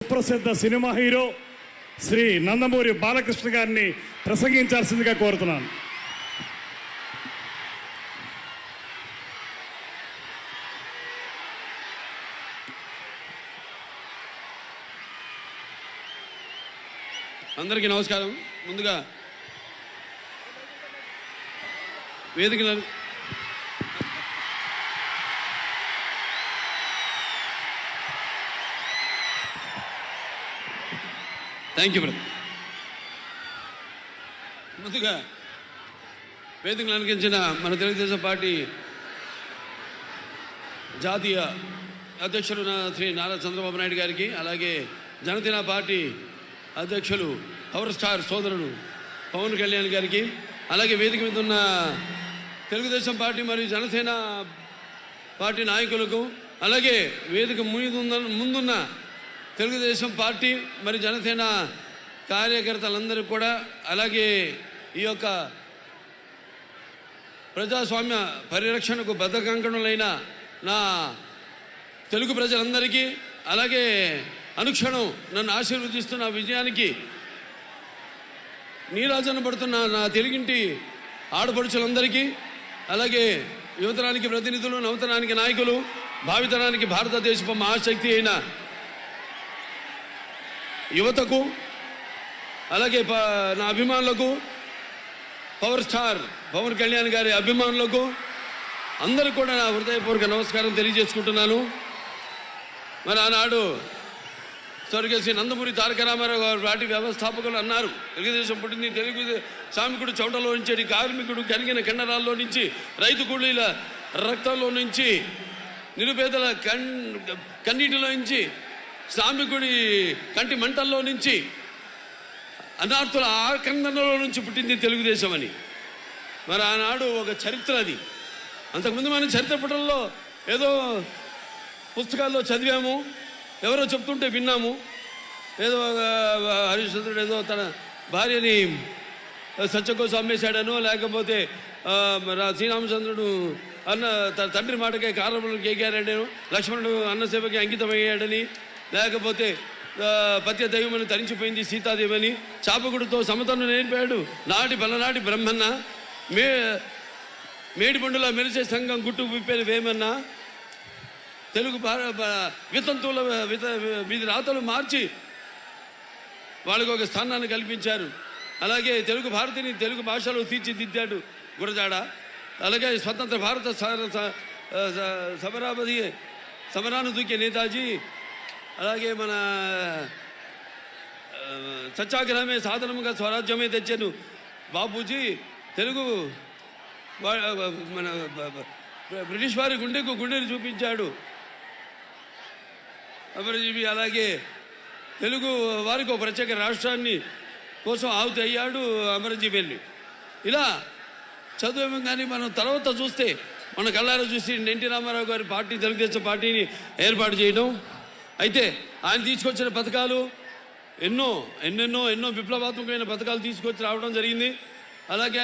సుప్రసిద్ధ cinema hero Shri Nandamuri Balakrishna గారిని ప్రసంగించాల్సిందిగా కోరుతున్నాను. అందరికీ నమస్కారం. ముందుగా వేదిక థ్యాంక్ యూ బ్రదర్. ముందుగా వేదికలు అలంకరించిన మన తెలుగుదేశం పార్టీ జాతీయ అధ్యక్షుడు శ్రీ నారా చంద్రబాబు నాయుడు గారికి, అలాగే జనసేన పార్టీ అధ్యక్షులు పవర్ స్టార్ సోదరుడు పవన్ కళ్యాణ్ గారికి, అలాగే వేదిక మీద ఉన్న తెలుగుదేశం పార్టీ మరియు జనసేన పార్టీ నాయకులకు, అలాగే వేదిక ముందున్న తెలుగుదేశం పార్టీ మరి జనసేన కార్యకర్తలందరికీ కూడా, అలాగే ఈ యొక్క ప్రజాస్వామ్య పరిరక్షణకు బద్ధకంకణులైన నా తెలుగు ప్రజలందరికీ, అలాగే అనుక్షణం నన్ను ఆశీర్వదిస్తున్న విజయానికి నీరాజన పడుతున్న నా తెలుగింటి ఆడపడుచులందరికీ, అలాగే యువతరానికి ప్రతినిధులు, నవతరానికి నాయకులు, భావితరానికి భారతదేశపు మహాశక్తి అయిన యువతకు, అలాగే నా అభిమానులకు, పవర్ స్టార్ పవన్ కళ్యాణ్ గారి అభిమానులకు అందరూ కూడా నా హృదయపూర్వక నమస్కారం తెలియజేసుకుంటున్నాను. మరి ఆనాడు స్వర్గశ్రీ నందమూరి తారక రామారావు గారు పార్టీ వ్యవస్థాపకులు అన్నారు, తెలుగుదేశం పుట్టింది తెలుగు శ్రామికుడు చౌటలో నుంచి, కార్మికుడు కరిగిన కండరాల్లో నుంచి, రైతు కూలీల రక్తంలో నుంచి, నిరుపేదల కన్నీటిలో నుంచి, శ్రామికుడి కంటి మంటల్లో నుంచి, అనార్థుల ఆకందనలో నుంచి పుట్టింది తెలుగుదేశం అని. మరి ఆనాడు ఒక చరిత్ర అది. అంతకుముందు మనం చరిత్ర పుటల్లో ఏదో పుస్తకాల్లో చదివాము, ఎవరో చెప్తుంటే విన్నాము. ఏదో హరిశ్చంద్రుడు ఏదో తన భార్యని సత్య కోసం అమ్మేశాడనో, లేకపోతే శ్రీరామచంద్రుడు అన్న తన తండ్రి మాటకే కారణములకు ఎగారాడనో, లక్ష్మణుడు అన్నసేవకి అంకితమయ్యాడని, లేకపోతే పత్య దైవమని తరించిపోయింది సీతాదేవని, చాపకుడితో సమతను నేర్పాడు నాటి బలనాటి బ్రహ్మన్న, మేడిపండుల మెరిసే సంఘం గుట్టు విప్పేది వేమన్నా, తెలుగు వితంతువుల వీధి రాతలు మార్చి వాళ్ళకు ఒక స్థానాన్ని కల్పించారు. అలాగే తెలుగు భారతిని తెలుగు భాషలో తీర్చిదిద్దాడు గురజాడ. అలాగే స్వతంత్ర భారత సమరాను దూకే నేతాజీ, అలాగే మన సత్యాగ్రహమే సాధనముగా స్వరాజ్యమే తెచ్చాను బాపూజీ, తెలుగు మన బ్రిటిష్ వారి గుండెని చూపించాడు అమరజీవి. అలాగే తెలుగు వారికి ఒక ప్రత్యేక రాష్ట్రాన్ని కోసం ఆహుతి అయ్యాడు అమరజీవి వెళ్ళి. ఇలా చదువు కానీ మనం తర్వాత చూస్తే మన కళ్ళారా చూసి ఎన్టీ రామారావు గారి పార్టీ తెలుగుదేశం పార్టీని ఏర్పాటు చేయడం. అయితే ఆయన తీసుకొచ్చిన పథకాలు ఎన్నో విప్లవాత్మకమైన పథకాలు తీసుకొచ్చి రావడం జరిగింది. అలాగే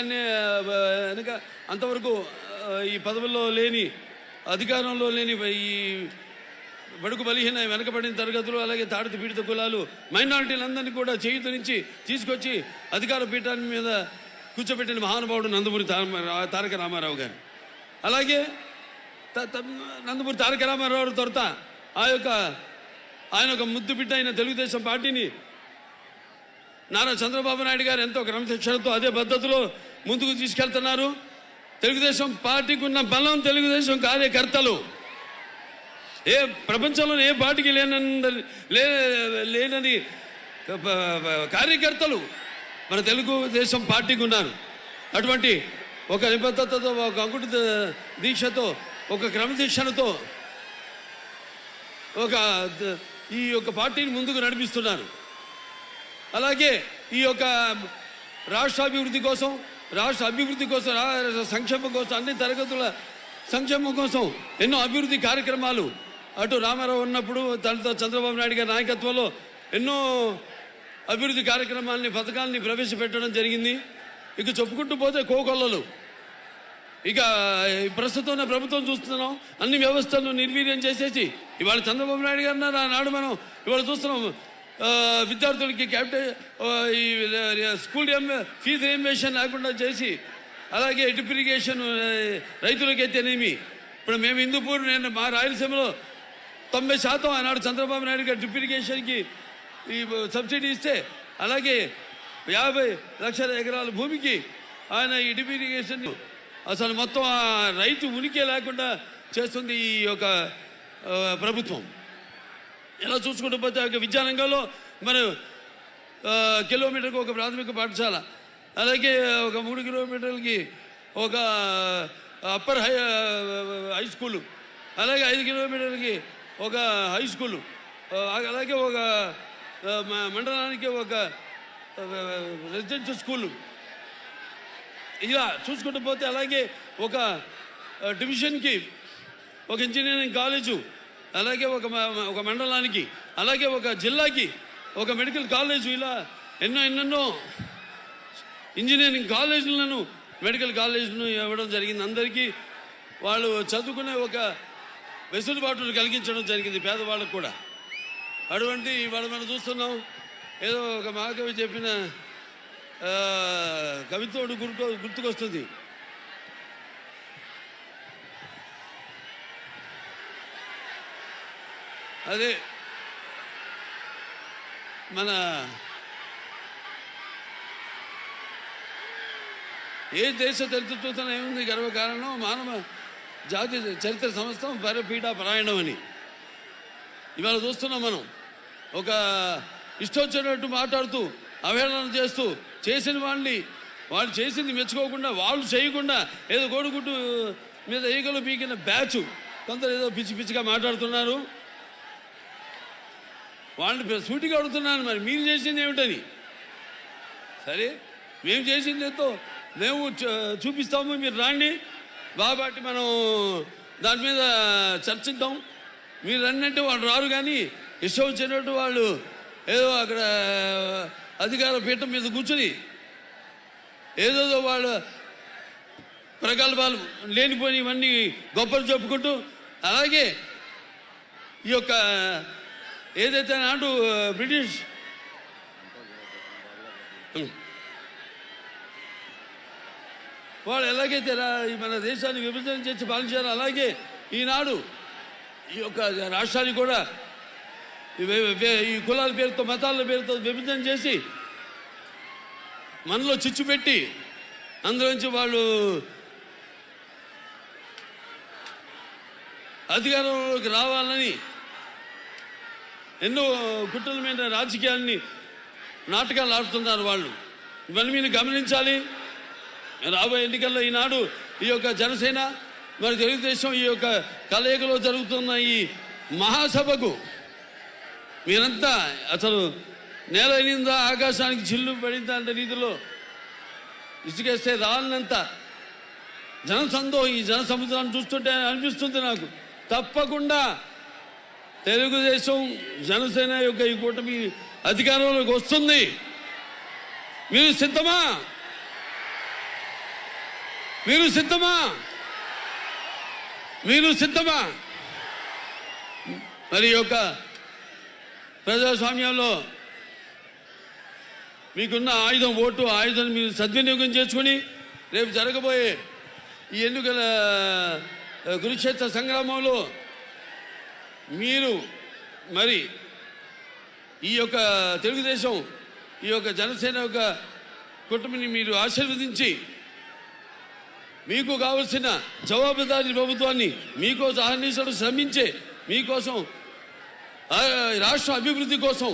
వెనక అంతవరకు ఈ పదవుల్లో లేని, అధికారంలో లేని ఈ బడుగు బలహీన వెనకబడిన తరగతులు, అలాగే తాడిత పీడిత కులాలు, మైనారిటీలందరినీ కూడా చేయుత నుంచి తీసుకొచ్చి అధికార పీఠాన్ని మీద కూర్చోబెట్టిన మహానుభావుడు నందమూరి తారక రామారావు గారు. అలాగే నందమూరి తారక రామారావు తర్వాత ఆయన ఒక ముద్దు బిడ్డ అయిన తెలుగుదేశం పార్టీని నారా చంద్రబాబు నాయుడు గారు ఎంతో క్రమశిక్షణతో అదే పద్ధతిలో ముందుకు తీసుకెళ్తున్నారు. తెలుగుదేశం పార్టీకి ఉన్న బలం తెలుగుదేశం కార్యకర్తలు. ఏ ప్రపంచంలో ఏ పార్టీకి లేనని కార్యకర్తలు మన తెలుగుదేశం పార్టీకి ఉన్నారు. అటువంటి ఒక నిబద్ధతతో, ఒక అంకుట దీక్షతో, ఒక క్రమశిక్షణతో ఈ యొక్క పార్టీని ముందుకు నడిపిస్తున్నారు. అలాగే ఈ యొక్క రాష్ట్ర అభివృద్ధి కోసం, సంక్షేమం కోసం, అన్ని తరగతుల సంక్షేమం కోసం ఎన్నో అభివృద్ధి కార్యక్రమాలు అటు రామారావు ఉన్నప్పుడు తనతో చంద్రబాబు నాయుడు గారి నాయకత్వంలో ఎన్నో అభివృద్ధి కార్యక్రమాలని, పథకాలని ప్రవేశపెట్టడం జరిగింది. ఇక చెప్పుకుంటూ పోతే కోకొల్లలు ఇక ప్రస్తుతం ఉన్న ప్రభుత్వం చూస్తున్నాం, అన్ని వ్యవస్థలను నిర్వీర్యం చేసేసి ఇవాళ చంద్రబాబు నాయుడు గారు నాడు మనం ఇవాళ చూస్తున్నాం. విద్యార్థులకి ఈ స్కూల్ ఫీజు రియంబర్స్మెంట్ లేకుండా చేసి, అలాగే డ్రిప్ ఇరిగేషన్ రైతులకి అయితేనేమి. ఇప్పుడు మేము హిందూపూర్, నేను మా రాయలసీమలో 90% ఆనాడు చంద్రబాబు నాయుడు గారు డ్రిప్ ఇరిగేషన్కి ఈ సబ్సిడీ ఇస్తే, అలాగే 50 లక్షల ఎకరాల భూమికి ఆయన ఈ డ్రిప్ ఇరిగేషన్ అసలు మొత్తం ఆ రైతు ఉనికి లేకుండా చేస్తుంది ఈ యొక్క ప్రభుత్వం. ఇలా చూసుకుంటూ పోతే విద్యారంగంలో మన కిలోమీటర్కి ఒక ప్రాథమిక పాఠశాల, అలాగే ఒక 3 కిలోమీటర్లకి ఒక అప్పర్ హై స్కూలు, అలాగే 5 కిలోమీటర్లకి ఒక హై స్కూలు, అలాగే ఒక మండలానికి ఒక రెసిడెన్షియల్ స్కూలు. ఇలా చూసుకుంటూ పోతే అలాగే ఒక డివిజన్కి ఒక ఇంజనీరింగ్ కాలేజు, అలాగే ఒక మండలానికి, అలాగే ఒక జిల్లాకి ఒక మెడికల్ కాలేజు, ఇలా ఎన్నెన్నో ఇంజనీరింగ్ కాలేజీలను, మెడికల్ కాలేజీలను ఇవ్వడం జరిగింది. అందరికీ వాళ్ళు చదువుకునే ఒక వెసులుబాటును కలిగించడం జరిగింది పేదవాళ్ళకు కూడా. అటువంటి వాళ్ళు మనం చూస్తున్నాం. ఏదో ఒక మహాకవి చెప్పిన కవిత్వం గుర్తుకొస్తుంది. అదే మన ఏ దేశ చరిత్ర చూస్తున్నా ఏముంది గర్వకారణం, మానవ జాతి చరిత్ర సమస్తం పరపీఠ పరాయణం అని. ఇవాళ చూస్తున్నాం మనం. ఒక ఇష్టొచ్చినట్టు మాట్లాడుతూ అవహేళన చేస్తూ చేసిన వాళ్ళని, వాళ్ళు చేసింది మెచ్చుకోకుండా, వాళ్ళు చేయకుండా ఏదో కోడిగుడ్డు మీద ఈగలు పీకిన బ్యాచ్ కొందరు ఏదో పిచ్చి పిచ్చిగా మాట్లాడుతున్నారు. వాళ్ళని సూటిగా అడుగుతున్నాను, మరి మీరు చేసింది ఏమిటని. సరే, మేము చేసింది ఎంతో మేము చూపిస్తాము, మీరు రాండి బాబాటి మనం దాని మీద చర్చిద్దాం. మీరు రన్నంటే వాళ్ళు రారు, కానీ ఇష్టం వచ్చినట్టు వాళ్ళు ఏదో అక్కడ అధికార పీఠం మీద కూర్చుని ఏదోదో వాళ్ళ ప్రగల్భాలు లేనిపోయి ఇవన్నీ గొప్పలు చెప్పుకుంటూ, అలాగే ఈ యొక్క ఏదైతే నాడు బ్రిటిష్ వాళ్ళు ఎలాగైతే మన దేశాన్ని విభజన చేసి పాలించారో, అలాగే ఈనాడు ఈ యొక్క రాష్ట్రాన్ని కూడా ఈ కులాల పేరుతో, మతాల పేరుతో విభజన చేసి మనలో చిచ్చు పెట్టి అందులోంచి వాళ్ళు అధికారంలోకి రావాలని ఎన్నో కుట్రల మీద రాజకీయాల్ని నాటకాలు ఆడుతున్నారు వాళ్ళు. ఇవన్నీ మీరు గమనించాలి. రాబోయే ఎన్నికల్లో ఈనాడు ఈ యొక్క జనసేన మరి తెలుగుదేశం ఈ యొక్క కలయికలో జరుగుతున్న ఈ మహాసభకు మీరంతా అసలు నేల అయినందా ఆకాశానికి చిల్లు పడిందా అంటే రీతిలో ఇసుకేస్తే రాలినంత జనసందోహం, ఈ జన సముద్రాన్ని చూస్తుంటే అనిపిస్తుంది నాకు. తప్పకుండా తెలుగుదేశం జనసేన యొక్క ఈ కూటమి అధికారంలోకి వస్తుంది. మీరు సిద్ధమా? మీరు సిద్ధమా? మీరు సిద్ధమా? మరి యొక్క ప్రజాస్వామ్యంలో మీకున్న ఆయుధం ఓటు, ఆయుధాన్ని మీరు సద్వినియోగం చేసుకుని రేపు జరగబోయే ఈ ఎన్నికల కురుక్షేత్ర సంగ్రామంలో మీరు మరి ఈ యొక్క తెలుగుదేశం, ఈ యొక్క జనసేన యొక్క కుటుంబాన్ని మీరు ఆశీర్వదించి మీకు కావలసిన జవాబుదారీ ప్రభుత్వాన్ని మీకోసం అహర్నిశలు శ్రమించే, మీకోసం రాష్ట్ర అభివృద్ధి కోసం,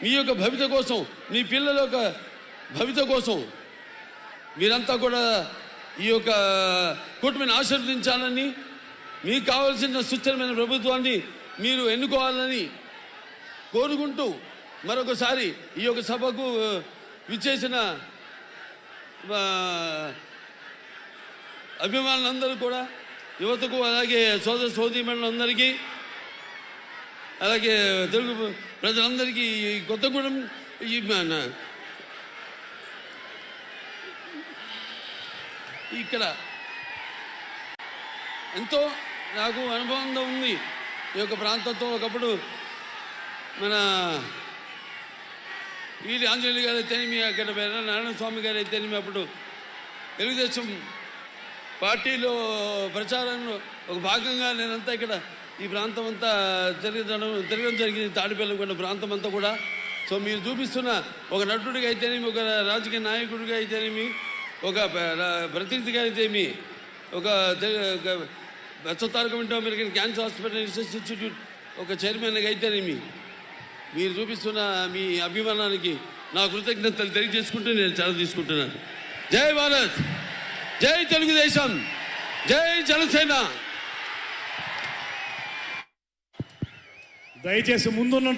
మీ యొక్క భవిత కోసం, మీ పిల్లల యొక్క భవిత కోసం మీరంతా కూడా ఈ యొక్క కూటమిని ఆశీర్వదించాలని, మీకు కావలసిన సుస్థిరమైన ప్రభుత్వాన్ని మీరు ఎన్నుకోవాలని కోరుకుంటూ మరొకసారి ఈ యొక్క సభకు విచ్చేసిన అభిమానులందరూ కూడా, యువతకు, అలాగే సోదర సోదరీమణులందరికీ, అలాగే తెలుగు ప్రజలందరికీ కొత్తగూడెం ఇక్కడ ఎంతో నాకు అనుబంధం ఉంది ఈ యొక్క ప్రాంతంతో. ఒకప్పుడు మన వీరి ఆంజనేయులు గారు అయితేనేమి, అక్కడ నారాయణ స్వామి గారు అయితేనేమి, అప్పుడు తెలుగుదేశం పార్టీలో ప్రచారంలో ఒక భాగంగా నేనంతా ఇక్కడ ఈ ప్రాంతం అంతా తిరగడం జరిగింది, తాడిపల్లి ప్రాంతం అంతా కూడా. సో మీరు చూపిస్తున్న ఒక నటుడిగా అయితేనేమి, ఒక రాజకీయ నాయకుడిగా అయితేనేమి, ఒక ప్రతినిధిగా అయితేమి, ఒక బెచ్చతారకం ఇంటో American cancer hospital research institute ఒక చైర్మన్గా అయితేనేమి, మీరు చూపిస్తున్న మీ అభిమానానికి నా కృతజ్ఞతలు తెలియజేసుకుంటూ నేను చాలా తీసుకుంటున్నాను. జై భారత్, జై తెలుగుదేశం, జై జనసేన. దయచేసి ముందున్న